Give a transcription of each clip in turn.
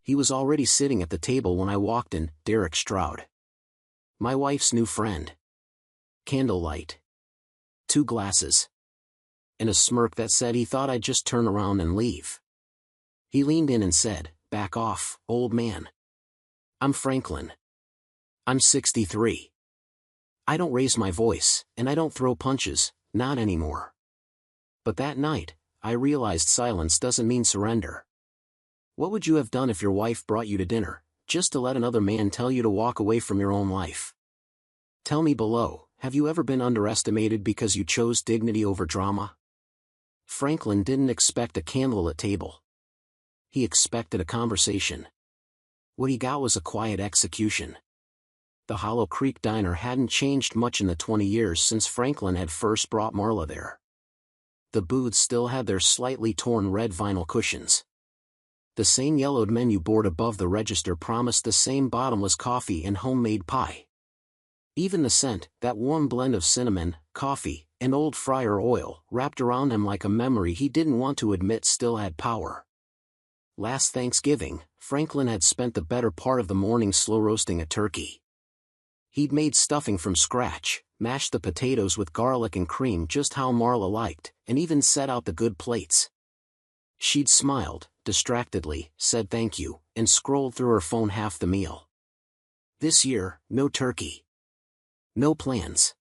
He was already sitting at the table when I walked in, Derek Stroud. My wife's new friend. Candlelight. 2 glasses. And a smirk that said he thought I'd just turn around and leave. He leaned in and said, "Back off, old man. I'm Franklin. I'm 63. I don't raise my voice, and I don't throw punches, not anymore." But that night, I realized silence doesn't mean surrender. What would you have done if your wife brought you to dinner, just to let another man tell you to walk away from your own life? Tell me below, have you ever been underestimated because you chose dignity over drama? Franklin didn't expect a candlelit table. He expected a conversation. What he got was a quiet execution. The Hollow Creek Diner hadn't changed much in the 20 years since Franklin had first brought Marla there. The booths still had their slightly torn red vinyl cushions. The same yellowed menu board above the register promised the same bottomless coffee and homemade pie. Even the scent, that warm blend of cinnamon, coffee, and old fryer oil, wrapped around him like a memory he didn't want to admit still had power. Last Thanksgiving, Franklin had spent the better part of the morning slow roasting a turkey. He'd made stuffing from scratch, mashed the potatoes with garlic and cream just how Marla liked, and even set out the good plates. She'd smiled, distractedly, said thank you, and scrolled through her phone half the meal. This year, no turkey. No plans.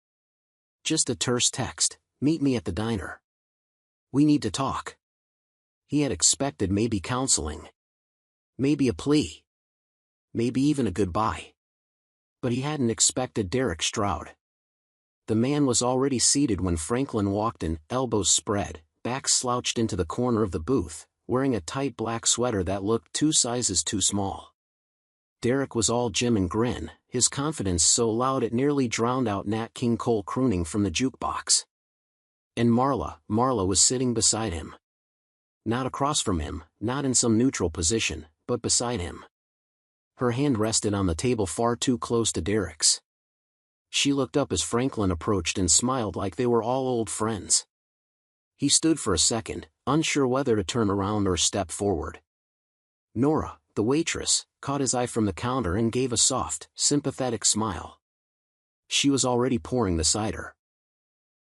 Just a terse text, "Meet me at the diner. We need to talk." He had expected maybe counseling. Maybe a plea. Maybe even a goodbye. But he hadn't expected Derek Stroud. The man was already seated when Franklin walked in, elbows spread, back slouched into the corner of the booth, wearing a tight black sweater that looked 2 sizes too small. Derek was all gym and grin, his confidence so loud it nearly drowned out Nat King Cole crooning from the jukebox. And Marla was sitting beside him. Not across from him, not in some neutral position, but beside him. Her hand rested on the table far too close to Derek's. She looked up as Franklin approached and smiled like they were all old friends. He stood for a second, unsure whether to turn around or step forward. Nora, the waitress, caught his eye from the counter and gave a soft, sympathetic smile. She was already pouring the cider.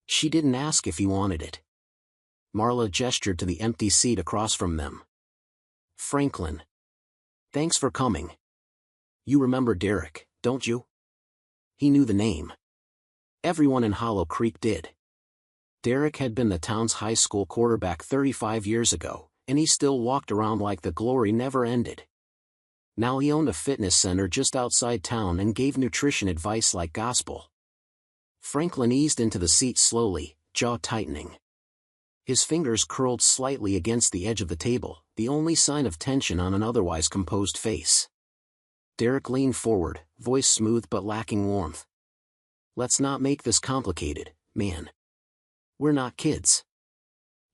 She didn't ask if he wanted it. Marla gestured to the empty seat across from them. "Franklin. Thanks for coming. You remember Derek, don't you?" He knew the name. Everyone in Hollow Creek did. Derek had been the town's high school quarterback 35 years ago, and he still walked around like the glory never ended. Now he owned a fitness center just outside town and gave nutrition advice like gospel. Franklin eased into the seat slowly, jaw tightening. His fingers curled slightly against the edge of the table, the only sign of tension on an otherwise composed face. Derek leaned forward, voice smooth but lacking warmth. "Let's not make this complicated, man. We're not kids.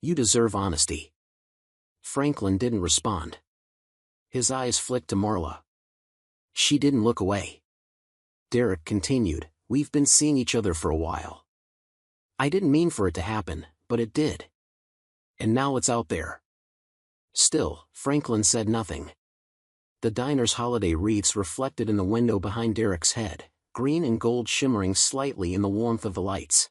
You deserve honesty." Franklin didn't respond. His eyes flicked to Marla. She didn't look away. Derek continued, "We've been seeing each other for a while. I didn't mean for it to happen, but it did. And now it's out there." Still, Franklin said nothing. The diner's holiday wreaths reflected in the window behind Derek's head, green and gold shimmering slightly in the warmth of the lights.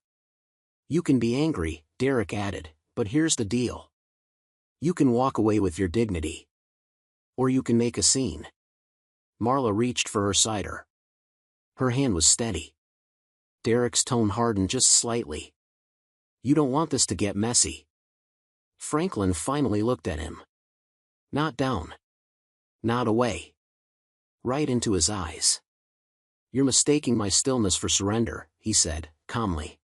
"You can be angry," Derek added, "but here's the deal. You can walk away with your dignity. Or you can make a scene." Marla reached for her cider. Her hand was steady. Derek's tone hardened just slightly. "You don't want this to get messy." Franklin finally looked at him. Not down. Not away. Right into his eyes. "You're mistaking my stillness for surrender," he said, calmly.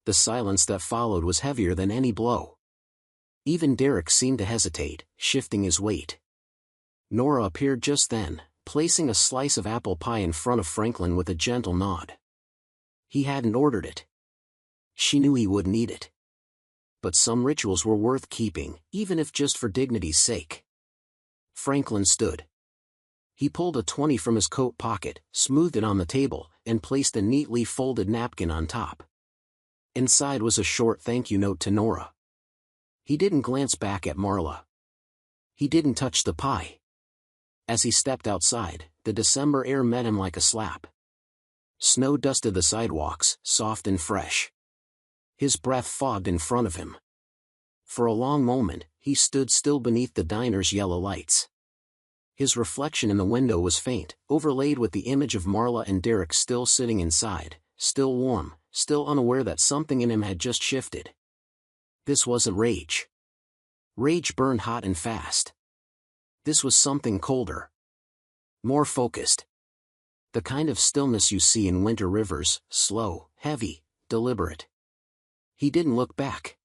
The silence that followed was heavier than any blow. Even Derek seemed to hesitate, shifting his weight. Nora appeared just then, placing a slice of apple pie in front of Franklin with a gentle nod. He hadn't ordered it. She knew he wouldn't eat it. But some rituals were worth keeping, even if just for dignity's sake. Franklin stood. He pulled a 20 from his coat pocket, smoothed it on the table, and placed a neatly folded napkin on top. Inside was a short thank you note to Nora. He didn't glance back at Marla. He didn't touch the pie. As he stepped outside, the December air met him like a slap. Snow dusted the sidewalks, soft and fresh. His breath fogged in front of him. For a long moment, he stood still beneath the diner's yellow lights. His reflection in the window was faint, overlaid with the image of Marla and Derek still sitting inside, still warm, still unaware that something in him had just shifted. This wasn't rage. Rage burned hot and fast. This was something colder. More focused. The kind of stillness you see in winter rivers, slow, heavy, deliberate. He didn't look back.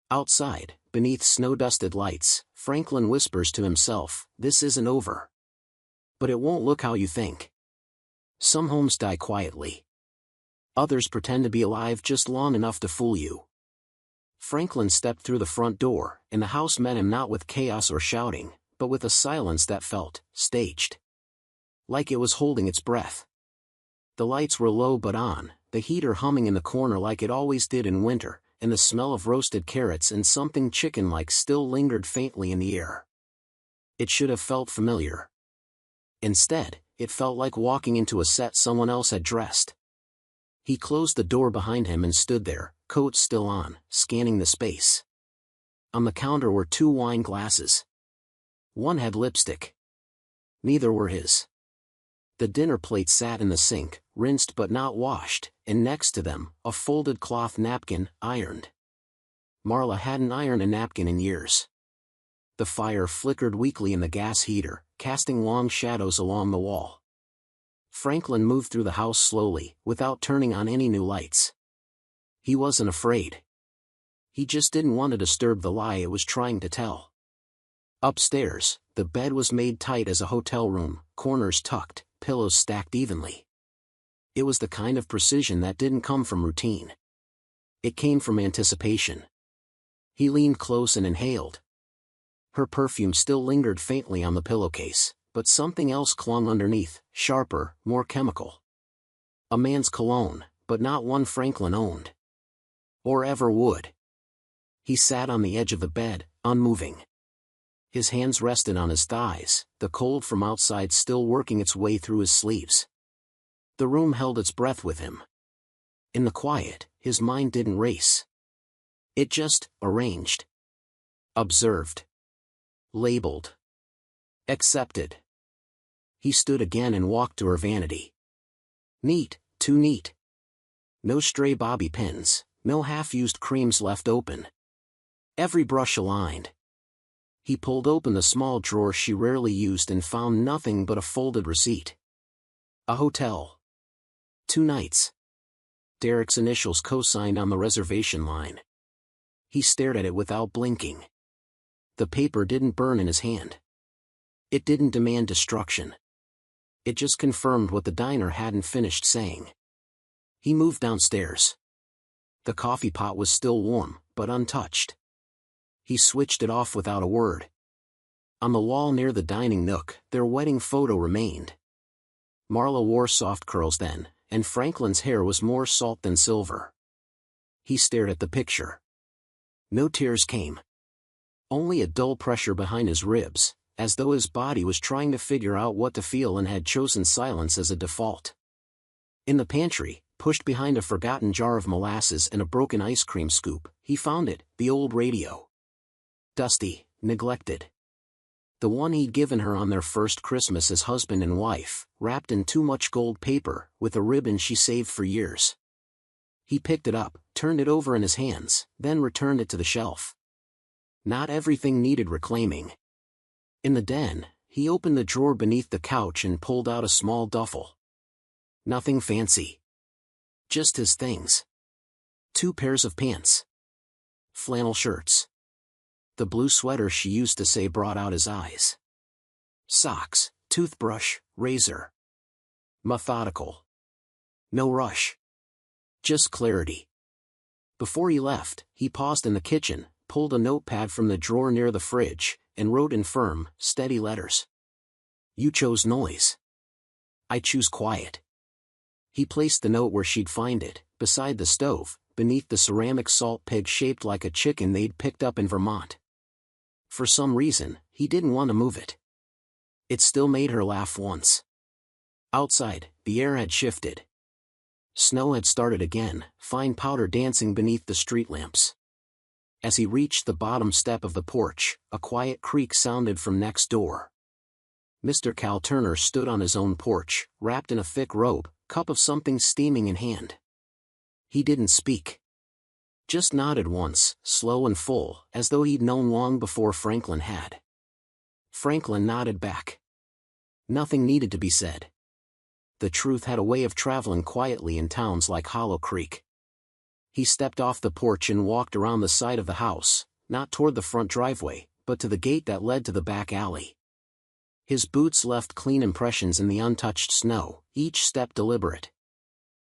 Outside, beneath snow-dusted lights, Franklin whispers to himself, "This isn't over. But it won't look how you think." Some homes die quietly. Others pretend to be alive just long enough to fool you. Franklin stepped through the front door, and the house met him not with chaos or shouting, but with a silence that felt staged. Like it was holding its breath. The lights were low but on, the heater humming in the corner like it always did in winter, and the smell of roasted carrots and something chicken-like still lingered faintly in the air. It should have felt familiar. Instead, it felt like walking into a set someone else had dressed. He closed the door behind him and stood there, coat still on, scanning the space. On the counter were 2 wine glasses. One had lipstick. Neither were his. The dinner plate sat in the sink, rinsed but not washed, and next to them, a folded cloth napkin, ironed. Marla hadn't ironed a napkin in years. The fire flickered weakly in the gas heater, casting long shadows along the wall. Franklin moved through the house slowly, without turning on any new lights. He wasn't afraid. He just didn't want to disturb the lie it was trying to tell. Upstairs, the bed was made tight as a hotel room, corners tucked, pillows stacked evenly. It was the kind of precision that didn't come from routine. It came from anticipation. He leaned close and inhaled. Her perfume still lingered faintly on the pillowcase, but something else clung underneath, sharper, more chemical. A man's cologne, but not one Franklin owned. Or ever would. He sat on the edge of the bed, unmoving. His hands rested on his thighs, the cold from outside still working its way through his sleeves. The room held its breath with him. In the quiet, his mind didn't race. It just arranged. Observed. Labeled. Accepted. He stood again and walked to her vanity. Neat, too neat. No stray bobby pins, no half-used creams left open. Every brush aligned. He pulled open the small drawer she rarely used and found nothing but a folded receipt. A hotel. 2 nights. Derek's initials co-signed on the reservation line. He stared at it without blinking. The paper didn't burn in his hand. It didn't demand destruction. It just confirmed what the diner hadn't finished saying. He moved downstairs. The coffee pot was still warm, but untouched. He switched it off without a word. On the wall near the dining nook, their wedding photo remained. Marla wore soft curls then, and Franklin's hair was more salt than silver. He stared at the picture. No tears came. Only a dull pressure behind his ribs, as though his body was trying to figure out what to feel and had chosen silence as a default. In the pantry, pushed behind a forgotten jar of molasses and a broken ice cream scoop, he found it, the old radio. Dusty, neglected. The one he'd given her on their first Christmas as husband and wife, wrapped in too much gold paper, with a ribbon she saved for years. He picked it up, turned it over in his hands, then returned it to the shelf. Not everything needed reclaiming. In the den, he opened the drawer beneath the couch and pulled out a small duffel. Nothing fancy. Just his things. 2 pairs of pants. Flannel shirts. The blue sweater she used to say brought out his eyes. Socks, toothbrush, razor. Methodical. No rush. Just clarity. Before he left, he paused in the kitchen, pulled a notepad from the drawer near the fridge, and wrote in firm, steady letters. You chose noise. I choose quiet. He placed the note where she'd find it, beside the stove, beneath the ceramic salt pig shaped like a chicken they'd picked up in Vermont. For some reason, he didn't want to move it. It still made her laugh once. Outside, the air had shifted. Snow had started again, fine powder dancing beneath the street lamps. As he reached the bottom step of the porch, a quiet creak sounded from next door. Mr. Cal Turner stood on his own porch, wrapped in a thick robe, cup of something steaming in hand. He didn't speak. Just nodded once, slow and full, as though he'd known long before Franklin had. Franklin nodded back. Nothing needed to be said. The truth had a way of traveling quietly in towns like Hollow Creek. He stepped off the porch and walked around the side of the house, not toward the front driveway, but to the gate that led to the back alley. His boots left clean impressions in the untouched snow, each step deliberate.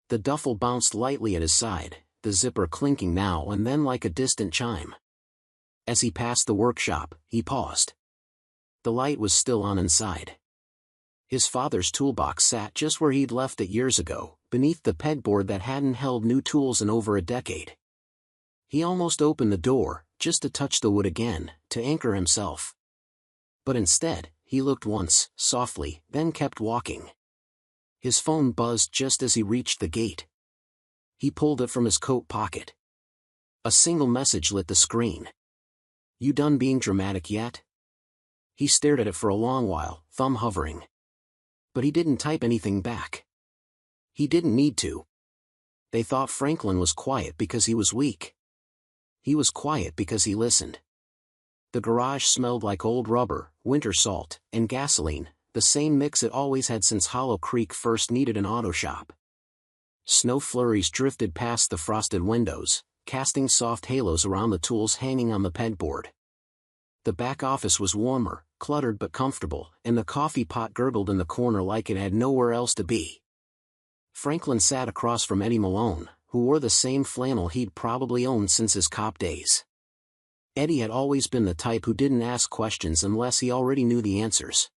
The duffel bounced lightly at his side, the zipper clinking now and then like a distant chime. As he passed the workshop, he paused. The light was still on inside. His father's toolbox sat just where he'd left it years ago, beneath the pegboard that hadn't held new tools in over a decade. He almost opened the door, just to touch the wood again, to anchor himself. But instead, he looked once, softly, then kept walking. His phone buzzed just as he reached the gate. He pulled it from his coat pocket. A single message lit the screen. "You done being dramatic yet?" He stared at it for a long while, thumb hovering. But he didn't type anything back. He didn't need to. They thought Franklin was quiet because he was weak. He was quiet because he listened. The garage smelled like old rubber, winter salt, and gasoline, the same mix it always had since Hollow Creek first needed an auto shop. Snow flurries drifted past the frosted windows, casting soft halos around the tools hanging on the pegboard. The back office was warmer, cluttered but comfortable, and the coffee pot gurgled in the corner like it had nowhere else to be. Franklin sat across from Eddie Malone, who wore the same flannel he'd probably owned since his cop days. Eddie had always been the type who didn't ask questions unless he already knew the answers.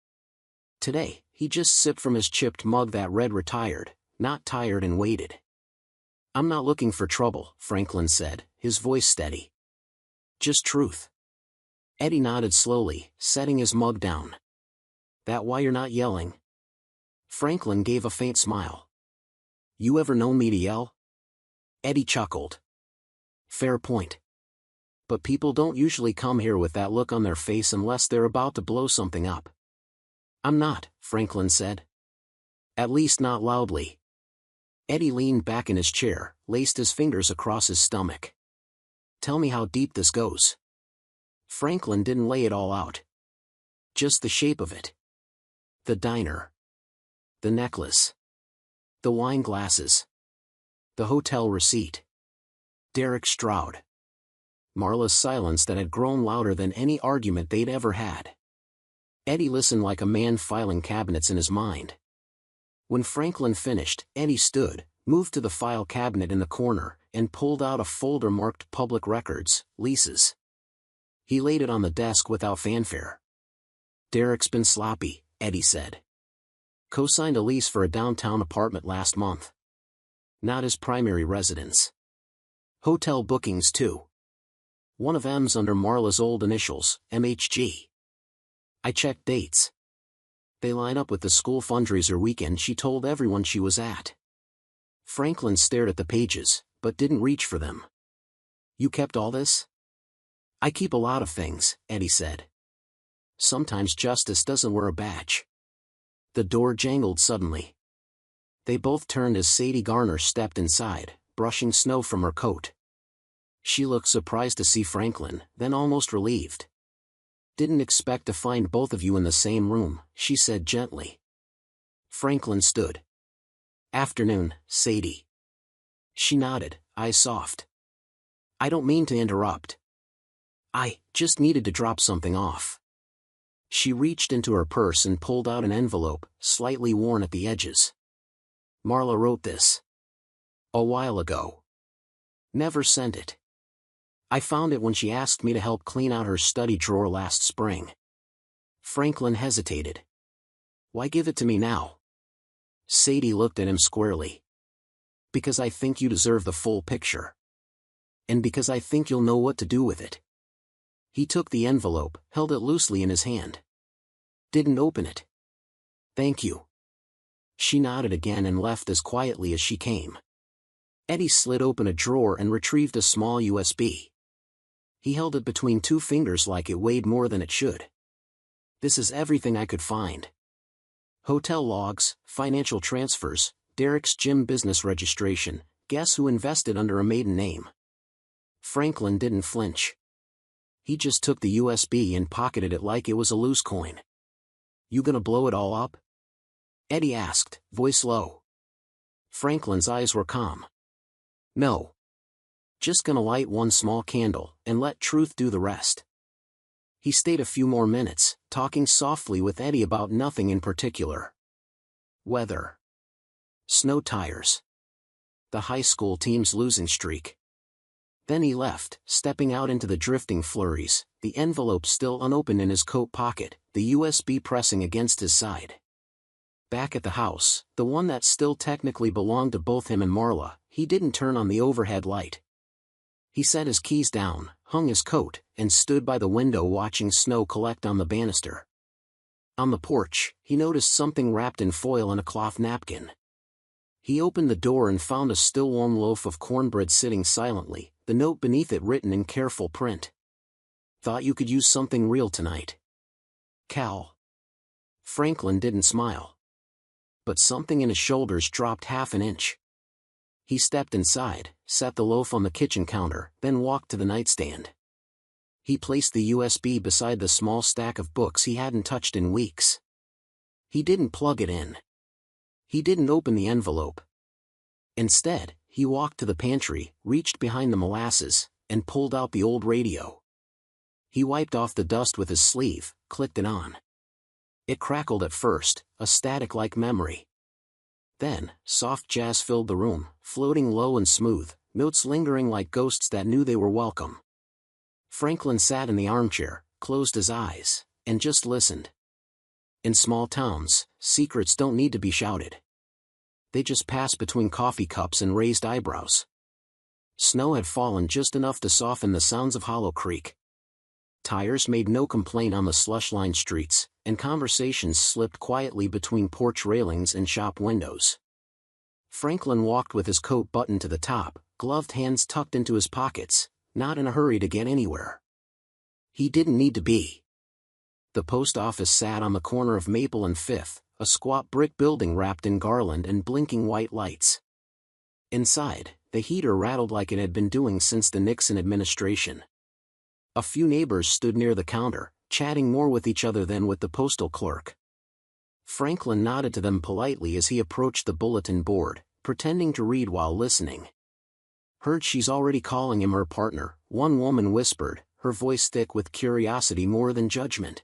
Today, he just sipped from his chipped mug that read retired, not tired, and waited. "I'm not looking for trouble," Franklin said, his voice steady. "Just truth." Eddie nodded slowly, setting his mug down. "That why you're not yelling?" Franklin gave a faint smile. "You ever known me to yell?" Eddie chuckled. "Fair point. But people don't usually come here with that look on their face unless they're about to blow something up." "I'm not," Franklin said. "At least not loudly." Eddie leaned back in his chair, laced his fingers across his stomach. "Tell me how deep this goes." Franklin didn't lay it all out. Just the shape of it. The diner. The necklace. The wine glasses. The hotel receipt. Derek Stroud. Marla's silence that had grown louder than any argument they'd ever had. Eddie listened like a man filing cabinets in his mind. When Franklin finished, Eddie stood, moved to the file cabinet in the corner, and pulled out a folder marked Public Records, Leases. He laid it on the desk without fanfare. "Derek's been sloppy," Eddie said. "Co-signed a lease for a downtown apartment last month. Not his primary residence. Hotel bookings too. One of M's under Marla's old initials, MHG. I checked dates. They line up with the school fundraiser weekend she told everyone she was at." Franklin stared at the pages, but didn't reach for them. "You kept all this?" "I keep a lot of things," Eddie said. "Sometimes justice doesn't wear a badge." The door jangled suddenly. They both turned as Sadie Garner stepped inside, brushing snow from her coat. She looked surprised to see Franklin, then almost relieved. "Didn't expect to find both of you in the same room," she said gently. Franklin stood. "Afternoon, Sadie." She nodded, eyes soft. "I don't mean to interrupt. I just needed to drop something off." She reached into her purse and pulled out an envelope, slightly worn at the edges. "Marla wrote this. A while ago. Never sent it. I found it when she asked me to help clean out her study drawer last spring." Franklin hesitated. "Why give it to me now?" Sadie looked at him squarely. "Because I think you deserve the full picture. And because I think you'll know what to do with it." He took the envelope, held it loosely in his hand. Didn't open it. Thank you. She nodded again and left as quietly as she came. Eddie slid open a drawer and retrieved a small USB. He held it between two fingers like it weighed more than it should. This is everything I could find. Hotel logs, financial transfers, Derek's gym business registration, guess who invested under a maiden name. Franklin didn't flinch. He just took the USB and pocketed it like it was a loose coin. You gonna blow it all up? Eddie asked, voice low. Franklin's eyes were calm. No. Just gonna light one small candle, and let truth do the rest. He stayed a few more minutes, talking softly with Eddie about nothing in particular. Weather. Snow tires. The high school team's losing streak. Then he left, stepping out into the drifting flurries, the envelope still unopened in his coat pocket, the USB pressing against his side. Back at the house, the one that still technically belonged to both him and Marla, he didn't turn on the overhead light. He set his keys down, hung his coat, and stood by the window watching snow collect on the banister. On the porch, he noticed something wrapped in foil in a cloth napkin. He opened the door and found a still warm loaf of cornbread sitting silently, the note beneath it written in careful print. Thought you could use something real tonight. Cal. Franklin didn't smile. But something in his shoulders dropped half an inch. He stepped inside, set the loaf on the kitchen counter, then walked to the nightstand. He placed the USB beside the small stack of books he hadn't touched in weeks. He didn't plug it in. He didn't open the envelope. Instead, he walked to the pantry, reached behind the molasses, and pulled out the old radio. He wiped off the dust with his sleeve, clicked it on. It crackled at first, a static-like memory. Then, soft jazz filled the room, floating low and smooth, notes lingering like ghosts that knew they were welcome. Franklin sat in the armchair, closed his eyes, and just listened. In small towns, secrets don't need to be shouted. They just pass between coffee cups and raised eyebrows. Snow had fallen just enough to soften the sounds of Hollow Creek. Tires made no complaint on the slush-lined streets, and conversations slipped quietly between porch railings and shop windows. Franklin walked with his coat buttoned to the top, gloved hands tucked into his pockets, not in a hurry to get anywhere. He didn't need to be. The post office sat on the corner of Maple and Fifth, a squat brick building wrapped in garland and blinking white lights. Inside, the heater rattled like it had been doing since the Nixon administration. A few neighbors stood near the counter, chatting more with each other than with the postal clerk. Franklin nodded to them politely as he approached the bulletin board, pretending to read while listening. Heard she's already calling him her partner, one woman whispered, her voice thick with curiosity more than judgment.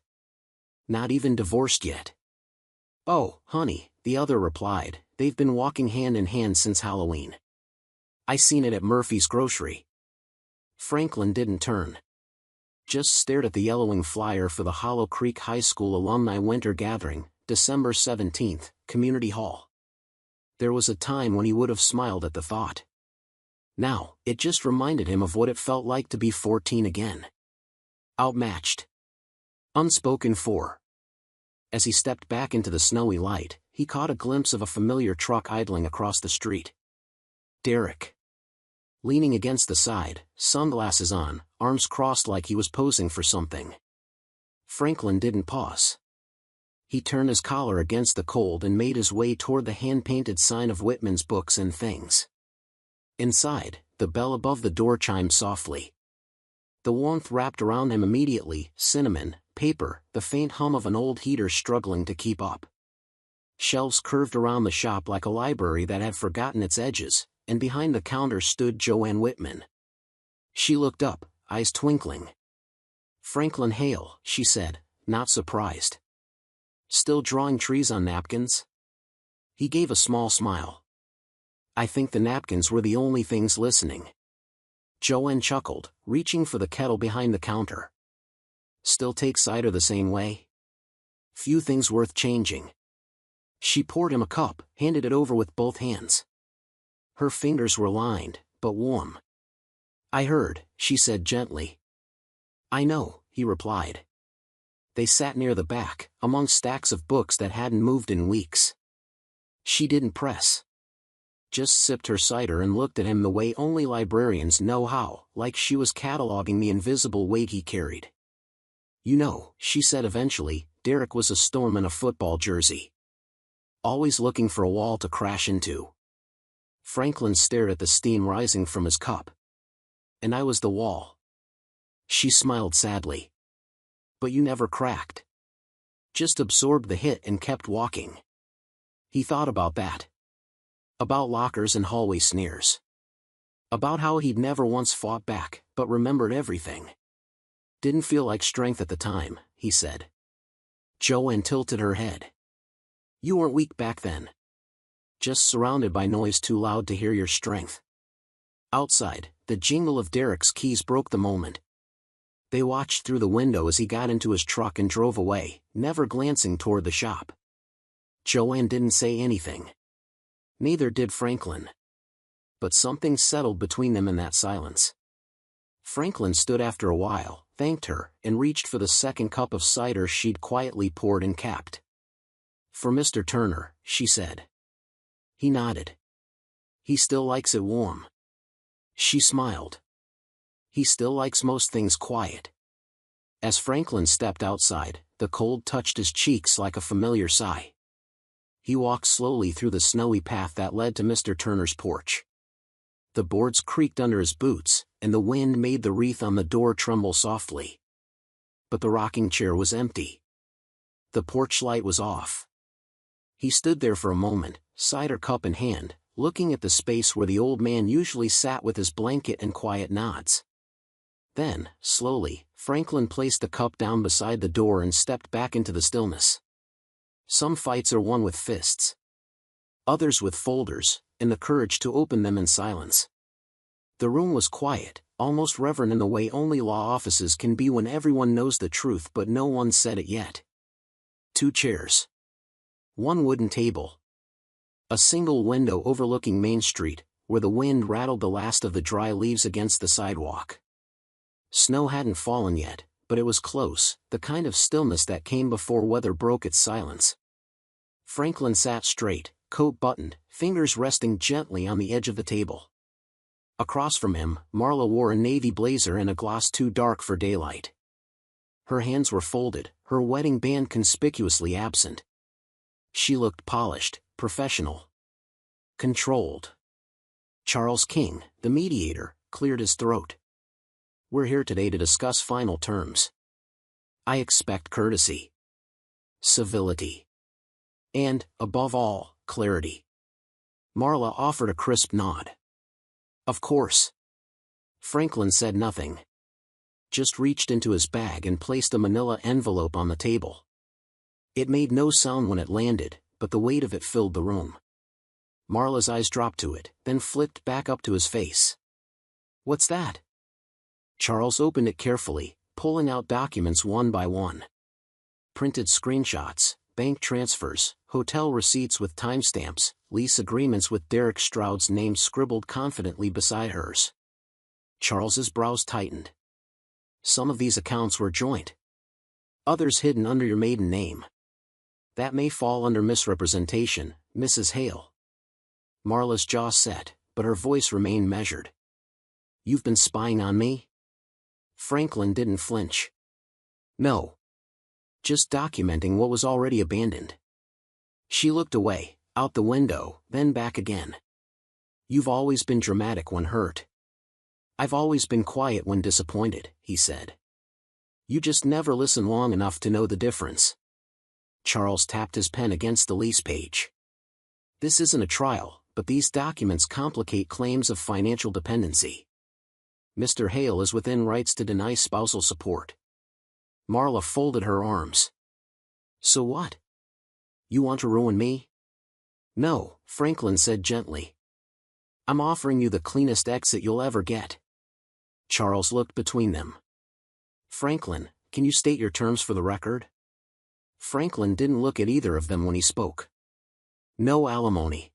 Not even divorced yet. Oh, honey, the other replied, they've been walking hand in hand since Halloween. I seen it at Murphy's grocery. Franklin didn't turn. Just stared at the yellowing flyer for the Hollow Creek High School Alumni Winter Gathering, December 17th, Community Hall. There was a time when he would have smiled at the thought. Now, it just reminded him of what it felt like to be 14 again. Outmatched. Unspoken for. As he stepped back into the snowy light, he caught a glimpse of a familiar truck idling across the street. Derek. Leaning against the side, sunglasses on, arms crossed like he was posing for something. Franklin didn't pause. He turned his collar against the cold and made his way toward the hand-painted sign of Whitman's Books and Things. Inside, the bell above the door chimed softly. The warmth wrapped around him immediately, cinnamon, paper, the faint hum of an old heater struggling to keep up. Shelves curved around the shop like a library that had forgotten its edges, and behind the counter stood Joanne Whitman. She looked up, eyes twinkling. Franklin Hale, she said, not surprised. Still drawing trees on napkins? He gave a small smile. I think the napkins were the only things listening. Joanne chuckled, reaching for the kettle behind the counter. Still take cider the same way? Few things worth changing. She poured him a cup, handed it over with both hands. Her fingers were lined, but warm. I heard, she said gently. I know, he replied. They sat near the back, among stacks of books that hadn't moved in weeks. She didn't press. Just sipped her cider and looked at him the way only librarians know how, like she was cataloging the invisible weight he carried. "You know," she said eventually, "Derek was a storm in a football jersey. Always looking for a wall to crash into." Franklin stared at the steam rising from his cup. "And I was the wall." She smiled sadly. "But you never cracked. Just absorbed the hit and kept walking." He thought about that. About lockers and hallway sneers. About how he'd never once fought back, but remembered everything. "Didn't feel like strength at the time," he said. Joanne tilted her head. "You weren't weak back then. Just surrounded by noise too loud to hear your strength." Outside, the jingle of Derek's keys broke the moment. They watched through the window as he got into his truck and drove away, never glancing toward the shop. Joanne didn't say anything. Neither did Franklin. But something settled between them in that silence. Franklin stood after a while, thanked her, and reached for the second cup of cider she'd quietly poured and capped. "For Mr. Turner," she said. He nodded. "He still likes it warm." She smiled. "He still likes most things quiet." As Franklin stepped outside, the cold touched his cheeks like a familiar sigh. He walked slowly through the snowy path that led to Mr. Turner's porch. The boards creaked under his boots, and the wind made the wreath on the door tremble softly. But the rocking chair was empty. The porch light was off. He stood there for a moment, cider cup in hand, looking at the space where the old man usually sat with his blanket and quiet nods. Then, slowly, Franklin placed the cup down beside the door and stepped back into the stillness. Some fights are won with fists. Others with folders, and the courage to open them in silence. The room was quiet, almost reverent in the way only law offices can be when everyone knows the truth but no one said it yet. 2 chairs. 1 wooden table. A single window overlooking Main Street, where the wind rattled the last of the dry leaves against the sidewalk. Snow hadn't fallen yet, but it was close, the kind of stillness that came before weather broke its silence. Franklin sat straight, coat buttoned, fingers resting gently on the edge of the table. Across from him, Marla wore a navy blazer and a gloss too dark for daylight. Her hands were folded, her wedding band conspicuously absent. She looked polished, professional. Controlled. Charles King, the mediator, cleared his throat. "We're here today to discuss final terms. I expect courtesy, civility, and, above all, clarity." Marla offered a crisp nod. "Of course." Franklin said nothing. Just reached into his bag and placed a manila envelope on the table. It made no sound when it landed, but the weight of it filled the room. Marla's eyes dropped to it, then flipped back up to his face. "What's that?" Charles opened it carefully, pulling out documents one by one. Printed screenshots, bank transfers, hotel receipts with timestamps, lease agreements with Derek Stroud's name scribbled confidently beside hers. Charles's brows tightened. Some of these accounts were joint. Others hidden under your maiden name. That may fall under misrepresentation, Mrs. Hale. Marla's jaw set, but her voice remained measured. "You've been spying on me?" Franklin didn't flinch. "No. Just documenting what was already abandoned." She looked away, out the window, then back again. "You've always been dramatic when hurt." "I've always been quiet when disappointed," he said. "You just never listen long enough to know the difference." Charles tapped his pen against the lease page. "This isn't a trial, but these documents complicate claims of financial dependency. Mr. Hale is within rights to deny spousal support." Marla folded her arms. "So what? You want to ruin me?" "No," Franklin said gently. "I'm offering you the cleanest exit you'll ever get." Charles looked between them. "Franklin, can you state your terms for the record?" Franklin didn't look at either of them when he spoke. "No alimony.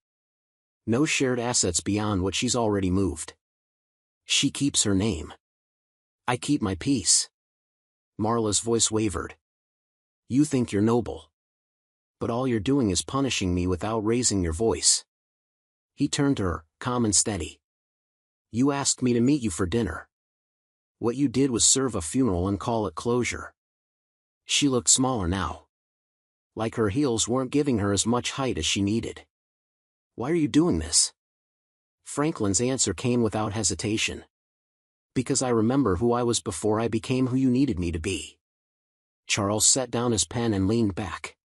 No shared assets beyond what she's already moved. She keeps her name. I keep my peace." Marla's voice wavered. You think you're noble. But all you're doing is punishing me without raising your voice. He turned to her, calm and steady. You asked me to meet you for dinner. What you did was serve a funeral and call it closure. She looked smaller now. Like her heels weren't giving her as much height as she needed. Why are you doing this? Franklin's answer came without hesitation. Because I remember who I was before I became who you needed me to be. Charles set down his pen and leaned back.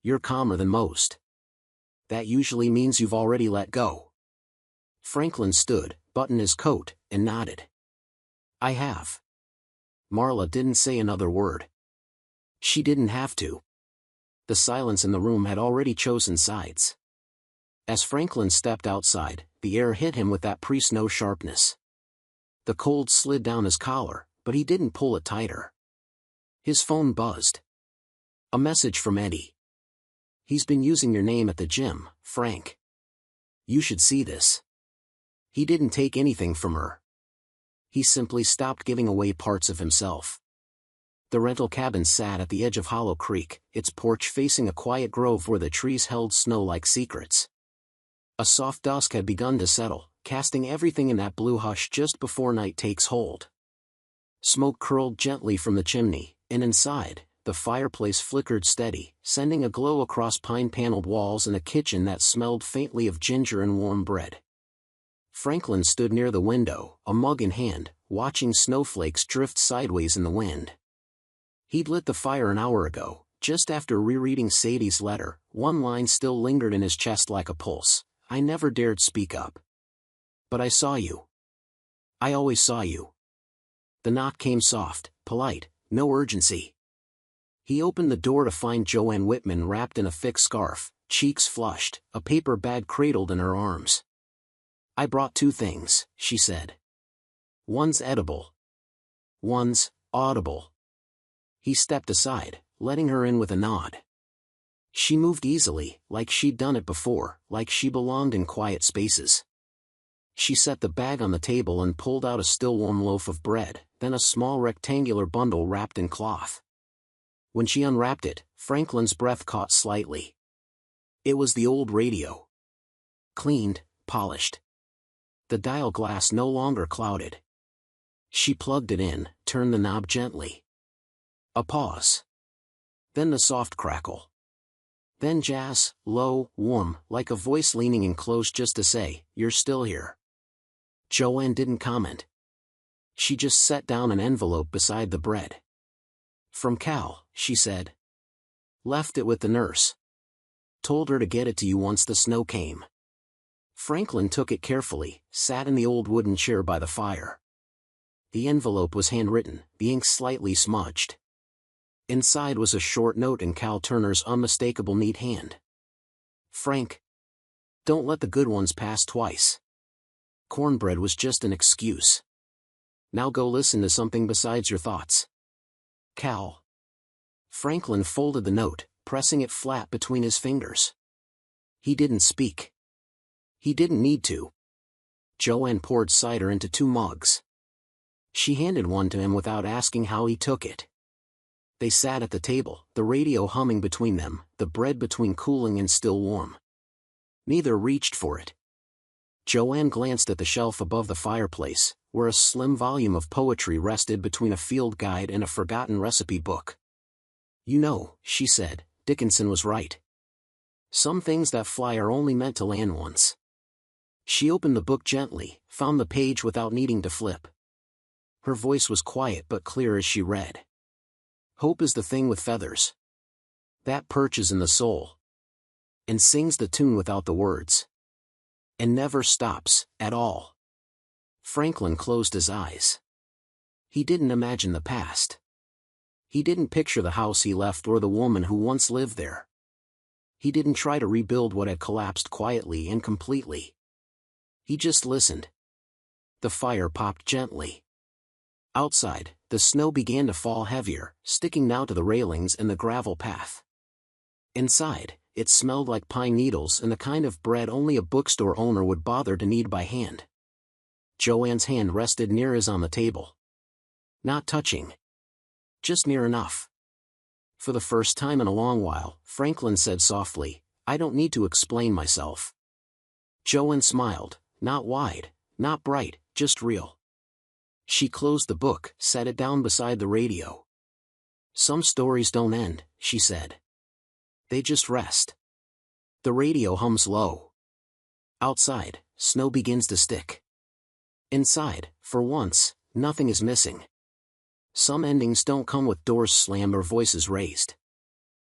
You're calmer than most. That usually means you've already let go. Franklin stood, buttoned his coat, and nodded. I have. Marla didn't say another word. She didn't have to. The silence in the room had already chosen sides. As Franklin stepped outside, the air hit him with that pre-snow sharpness. The cold slid down his collar, but he didn't pull it tighter. His phone buzzed. A message from Eddie. He's been using your name at the gym, Frank. You should see this. He didn't take anything from her. He simply stopped giving away parts of himself. The rental cabin sat at the edge of Hollow Creek, its porch facing a quiet grove where the trees held snow like secrets. A soft dusk had begun to settle, casting everything in that blue hush just before night takes hold. Smoke curled gently from the chimney, and inside, the fireplace flickered steady, sending a glow across pine-paneled walls and a kitchen that smelled faintly of ginger and warm bread. Franklin stood near the window, a mug in hand, watching snowflakes drift sideways in the wind. He'd lit the fire an hour ago, just after rereading Sadie's letter. One line still lingered in his chest like a pulse. I never dared speak up. But I saw you. I always saw you. The knock came soft, polite, no urgency. He opened the door to find Joanne Whitman wrapped in a thick scarf, cheeks flushed, a paper bag cradled in her arms. I brought 2 things, she said. One's edible. One's audible. He stepped aside, letting her in with a nod. She moved easily, like she'd done it before, like she belonged in quiet spaces. She set the bag on the table and pulled out a still-warm loaf of bread, then a small rectangular bundle wrapped in cloth. When she unwrapped it, Franklin's breath caught slightly. It was the old radio. Cleaned, polished. The dial glass no longer clouded. She plugged it in, turned the knob gently. A pause. Then the soft crackle. Then jazz, low, warm, like a voice leaning in close just to say, "You're still here." Joanne didn't comment. She just set down an envelope beside the bread. From Cal, she said. Left it with the nurse. Told her to get it to you once the snow came. Franklin took it carefully, sat in the old wooden chair by the fire. The envelope was handwritten, the ink slightly smudged. Inside was a short note in Cal Turner's unmistakable neat hand. Frank. Don't let the good ones pass twice. Cornbread was just an excuse. Now go listen to something besides your thoughts. Cal. Franklin folded the note, pressing it flat between his fingers. He didn't speak. He didn't need to. Joanne poured cider into 2 mugs. She handed one to him without asking how he took it. They sat at the table, the radio humming between them, the bread between cooling and still warm. Neither reached for it. Joanne glanced at the shelf above the fireplace, where a slim volume of poetry rested between a field guide and a forgotten recipe book. You know, she said, Dickinson was right. Some things that fly are only meant to land once. She opened the book gently, found the page without needing to flip. Her voice was quiet but clear as she read. Hope is the thing with feathers. That perches in the soul. And sings the tune without the words. And never stops, at all. Franklin closed his eyes. He didn't imagine the past. He didn't picture the house he left or the woman who once lived there. He didn't try to rebuild what had collapsed quietly and completely. He just listened. The fire popped gently. Outside, the snow began to fall heavier, sticking now to the railings and the gravel path. Inside, it smelled like pine needles and the kind of bread only a bookstore owner would bother to knead by hand. Joanne's hand rested near his on the table. Not touching. Just near enough. For the first time in a long while, Franklin said softly, "I don't need to explain myself." Joanne smiled, not wide, not bright, just real. She closed the book, set it down beside the radio. "Some stories don't end," she said. "They just rest." The radio hums low. Outside, snow begins to stick. Inside, for once, nothing is missing. Some endings don't come with doors slammed or voices raised.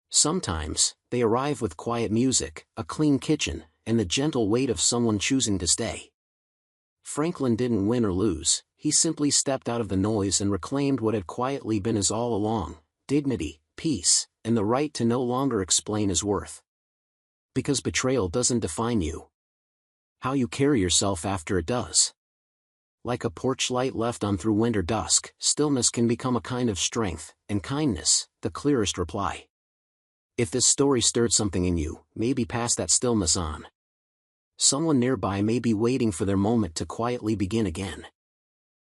Sometimes, they arrive with quiet music, a clean kitchen, and the gentle weight of someone choosing to stay. Franklin didn't win or lose, he simply stepped out of the noise and reclaimed what had quietly been his all along: dignity, peace, and the right to no longer explain his worth. Because betrayal doesn't define you. How you carry yourself after it does. Like a porch light left on through winter dusk, stillness can become a kind of strength, and kindness, the clearest reply. If this story stirred something in you, maybe pass that stillness on. Someone nearby may be waiting for their moment to quietly begin again.